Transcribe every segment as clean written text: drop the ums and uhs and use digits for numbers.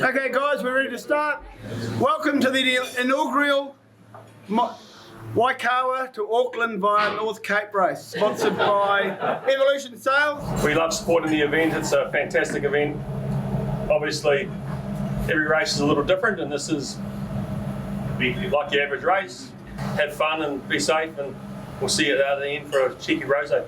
Okay guys, we're ready to start. Welcome to the inaugural Waikawa to Auckland via North Cape race, sponsored by Evolution Sales. We love supporting the event. It's a fantastic event. Obviously, every race is a little different, and this is like the average race. Have fun and be safe, and we'll see you at the end for a cheeky rosé.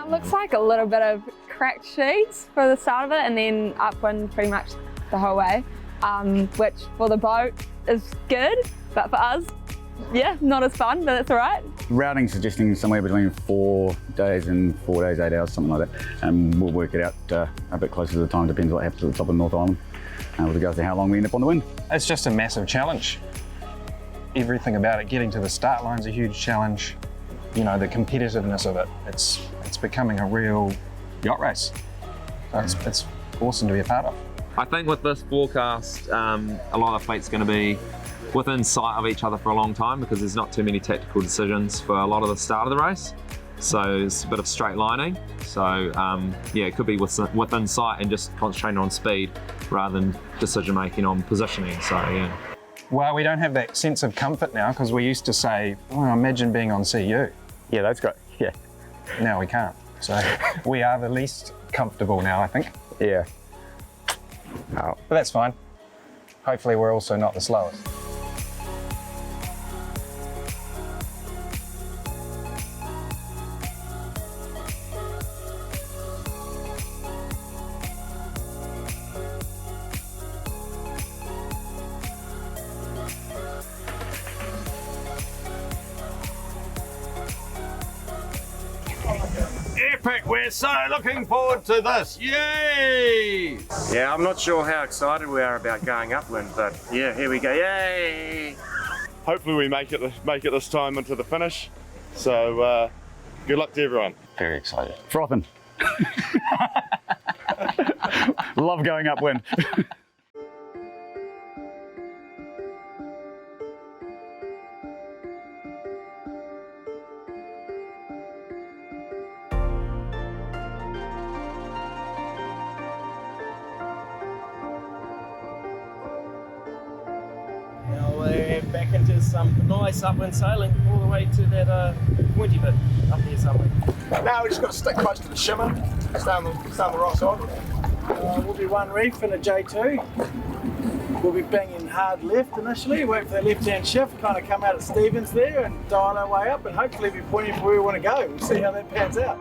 Looks like a little bit of cracked sheets for the start of it, and then upwind pretty much the whole way, which for the boat is good, but for us, yeah, not as fun, but that's all right. Routing suggesting somewhere between 4 days and 4 days, 8 hours, something like that. And we'll work it out a bit closer to the time, depends what happens at the top of North Island, with regards to how long we end up on the wind. It's just a massive challenge. Everything about it, getting to the start line's a huge challenge. You know, the competitiveness of it, it's becoming a real yacht race. So it's awesome to be a part of. I think with this forecast, a lot of the fleet's going to be within sight of each other for a long time because there's not too many tactical decisions for a lot of the start of the race. So it's a bit of straight lining. So yeah, it could be within sight and just concentrating on speed rather than decision making on positioning. So yeah. Well, we don't have that sense of comfort now because we used to say, oh, imagine being on CU. Yeah, that's great, yeah. Now we can't. So we are the least comfortable now, I think. Yeah. But that's fine. Hopefully we're also not the slowest. Epic, we're so looking forward to this, yay! Yeah, I'm not sure how excited we are about going upwind, but yeah, here we go, yay! Hopefully we make it this time into the finish, so good luck to everyone. Very excited. Frothing. Love going upwind. Now we're back into some nice upwind sailing all the way to that pointy bit up there somewhere. Now we just got to stick close to the shimmer, stay on the right side. We'll be one reef in a J2. We'll be banging hard left initially, wait for that left-hand shift, kind of come out at Stevens there and dial our way up and hopefully be pointing for where we want to go. We'll see how that pans out.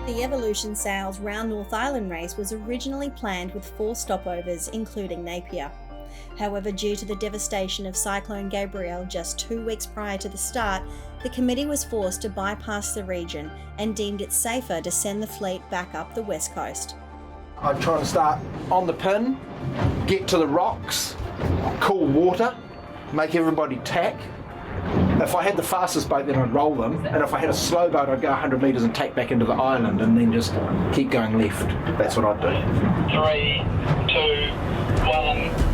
The Evolution Sales Round North Island race was originally planned with 4 stopovers, including Napier. However, due to the devastation of Cyclone Gabrielle just 2 weeks prior to the start, the committee was forced to bypass the region and deemed it safer to send the fleet back up the west coast. I'm trying to start on the pin, get to the rocks, cool water, make everybody tack. If I had the fastest boat, then I'd roll them, and if I had a slow boat, I'd go 100 metres and tack back into the island and then just keep going left. That's what I'd do. 3, 2, 1.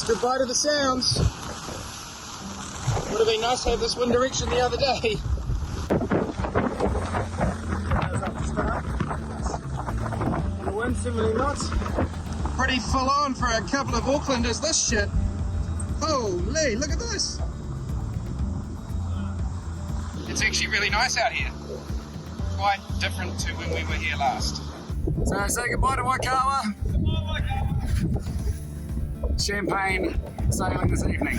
It's goodbye to the Sounds. Would have been nice to have this wind direction the other day. The wind 70 knots. Pretty full on for a couple of Aucklanders, this shit. Holy, look at this. It's actually really nice out here. Quite different to when we were here last. So say goodbye to Waikawa. Champagne sailing this evening.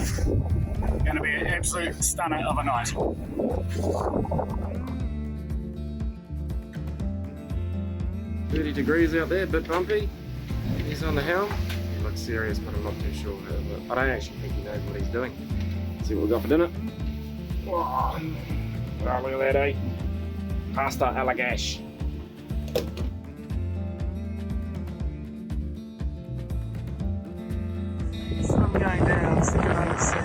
Going to be an absolute stunner of a night. 30 degrees out there, a bit bumpy. He's on the helm. He looks serious, but I'm not too sure. I don't actually think he knows what he's doing. Let's see what we've got for dinner. Whoa. Oh, look at that, eh? Pasta alla gash. Sun going down, sticking under the sea.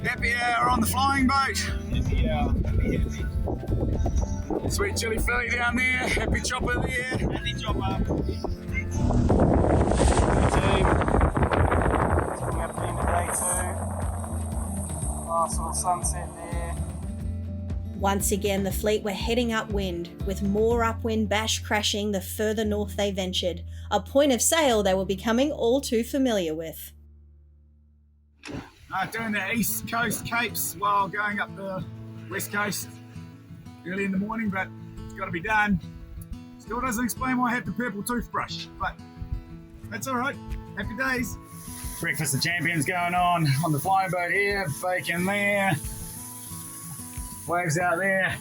Happy hour on the flying boat. Happy hour, happy. Sweet chili Philly down there. Happy chopper there. Happy chopper. Team. Taking up the end of day 2. Nice little sunset there. Once again, the fleet were heading upwind, with more upwind bash crashing the further north they ventured, a point of sail they were becoming all too familiar with. Doing the east coast capes while going up the west coast early in the morning, but it's got to be done. Still doesn't explain why I have the purple toothbrush, but that's all right. Happy days. Breakfast of Champions going on the flying boat here, bacon there, waves out there,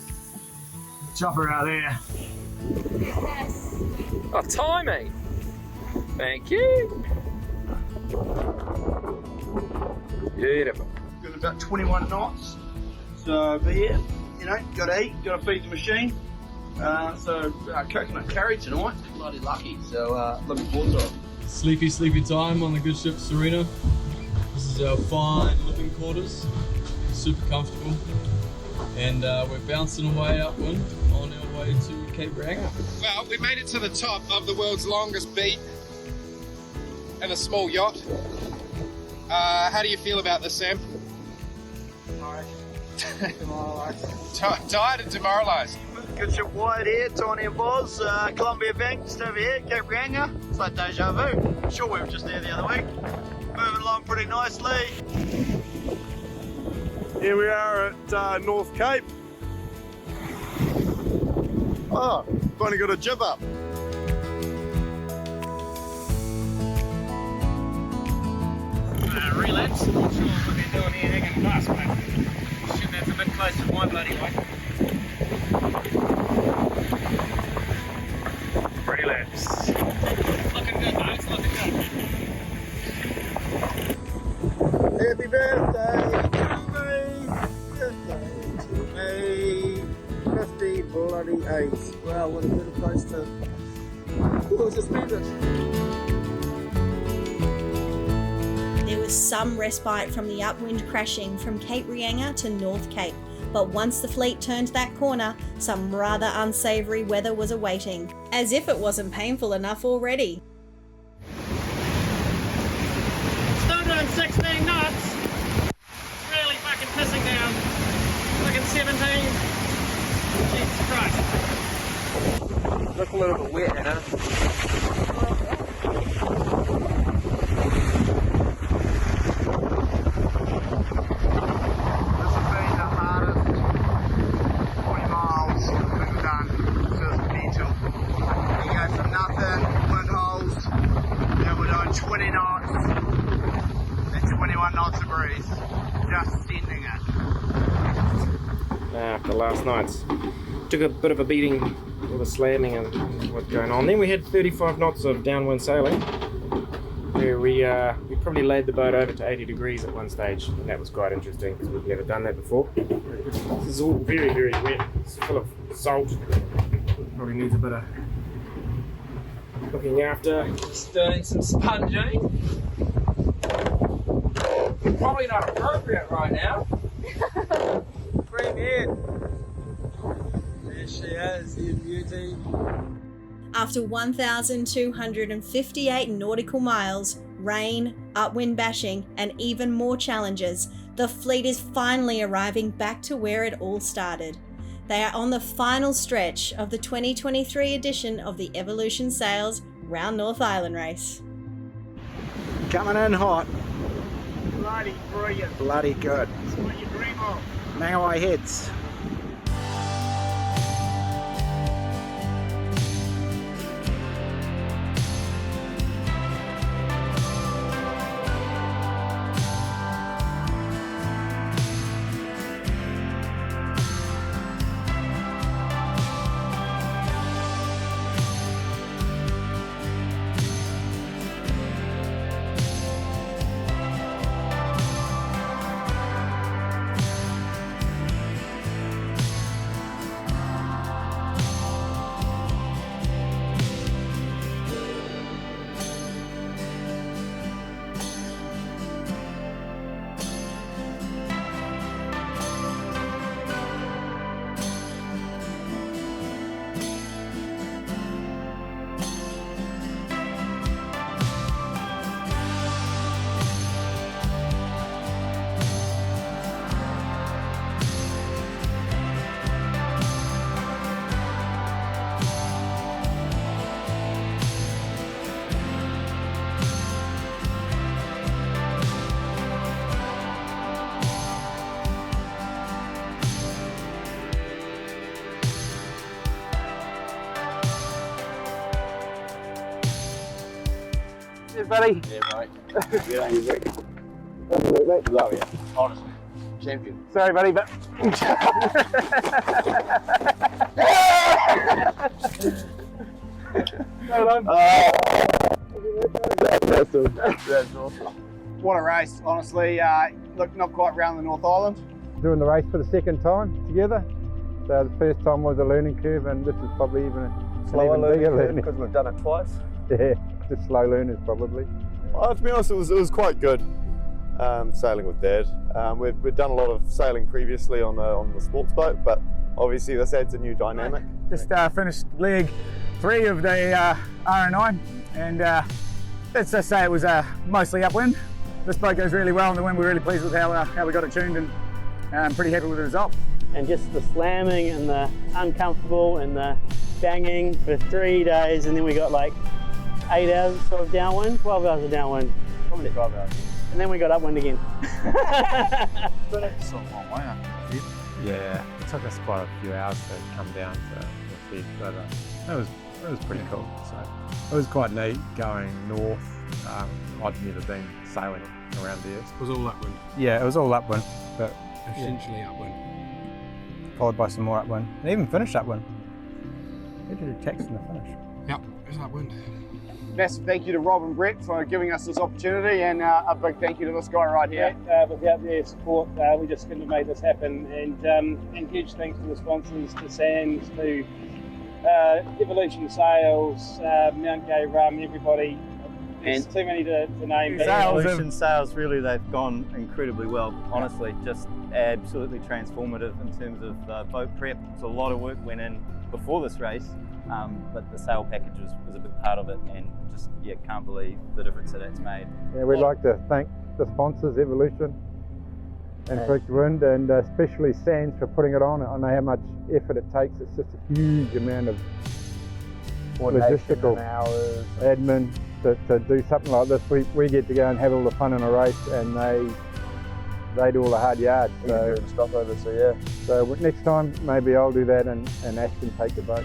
chopper out there. Oh, timing! Thank you. Beautiful. Got about 21 knots. So, but yeah, you know, got to eat, got to feed the machine. Coconut curry tonight. Bloody lucky. So, looking forward to it. Sleepy time on the good ship Serena. This is our fine living quarters. Super comfortable. And we're bouncing away upwind on our way to Cape Ranga. Well, we made it to the top of the world's longest beat in a small yacht. How do you feel about this, Sam? Tired and demoralised. Good ship wide here, Tiny and Boz, Columbia Bank just over here, Cape Ranga. It's like deja vu. I'm sure we were just there the other week. Moving along pretty nicely. Here we are at North Cape. Oh, finally got a jib up. Relapse. Not sure what they're doing here, hanging fast, but shit, that's a bit close to my bloody way. Relapse. Looking good, mate. It's looking good. Happy birthday to me. Birthday to me. 50 bloody 8. Wow, what a better place to spend it. There was some respite from the upwind crashing from Cape Ranga to North Cape, but once the fleet turned that corner, some rather unsavoury weather was awaiting, as if it wasn't painful enough already. Still doing 16 knots. Really fucking pissing down. Looking 17. Jesus Christ. Look a little bit wet, you know. After last night's took a bit of a beating with the slamming and what's going on. Then we had 35 knots of downwind sailing, where we probably laid the boat over to 80 degrees at one stage, and that was quite interesting because we've never done that before. This is all very, very wet. It's full of salt. Probably needs a bit of looking after. Just doing some sponging. Probably not appropriate right now. Bring in. There she is, in beauty. After 1,258 nautical miles, rain, upwind bashing, and even more challenges, the fleet is finally arriving back to where it all started. They are on the final stretch of the 2023 edition of the Evolution Sails Round North Island race. Coming in hot. Bloody brilliant. Bloody good. That's what you dream of. Mangawai heads. Buddy. Yeah, mate. Yeah, you ready? Oh, yeah. Honestly. Champion. Sorry, buddy, but. Well done. That's awesome. What a race, honestly. Look, not quite round the North Island. Doing the race for the second time together. So the first time was a learning curve, and this is probably even a Slower bigger learning because we've done it twice. Yeah, just slow learners probably. Well, to be honest, it was quite good sailing with Dad. We'd done a lot of sailing previously on the sports boat, but obviously this adds a new dynamic. Just finished leg 3 of the R09, and let's just say it was mostly upwind. This boat goes really well in the wind. We're really pleased with how we got it tuned, and I'm pretty happy with the result. And just the slamming and the uncomfortable and the banging for 3 days, and then we got like 8 hours of downwind, 12 hours of downwind. Probably 12 hours. And then we got upwind again. It's a long way, Yeah, it took us quite a few hours to come down to the feed, but it was pretty cool. So it was quite neat going north. I'd never been sailing around there. It was all upwind. Yeah, it was all upwind, but Essentially upwind. followed by some more upwind, and even finished upwind. We did a text in the finish. Yep, it was upwind. Massive thank you to Rob and Brett for giving us this opportunity, and a big thank you to this guy right here. Without their support, we just couldn't have made this happen. And huge thanks to the sponsors, to ssanz, to Evolution Sails, Mount Gay Rum, everybody. There's too many to name. Evolution Sails, really, they've gone incredibly well. Honestly, just absolutely transformative in terms of boat prep. So a lot of work went in before this race, but the sail package was a big part of it, and just can't believe the difference that it's made. Yeah, we'd like to thank the sponsors, Evolution and Freak Wind, and especially ssanz for putting it on. I know how much effort it takes. It's just a huge amount of logistical hours, admin to do something like this. We get to go and have all the fun in a race, and they do all the hard yards. So stuff over, so yeah. So next time maybe I'll do that, and Ashton take the boat.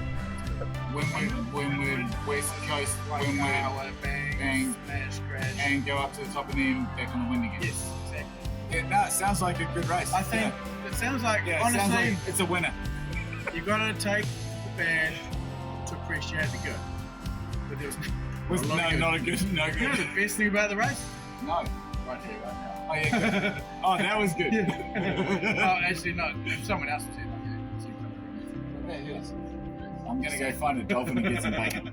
Windward, west coast, windward, bang, smash, crash, and go up to the top and then back on the wind again. Yes, exactly. Yeah, no, it sounds like a good race. I think it sounds like, honestly, it sounds like it's a winner. You've got to take the bad to appreciate the good. But there was not a good. You know the best thing about the race? No. Right here, right now. Oh yeah, good. Oh, that was good. Oh, actually, no. Someone else was here. I'm gonna go find a dolphin and get some bacon.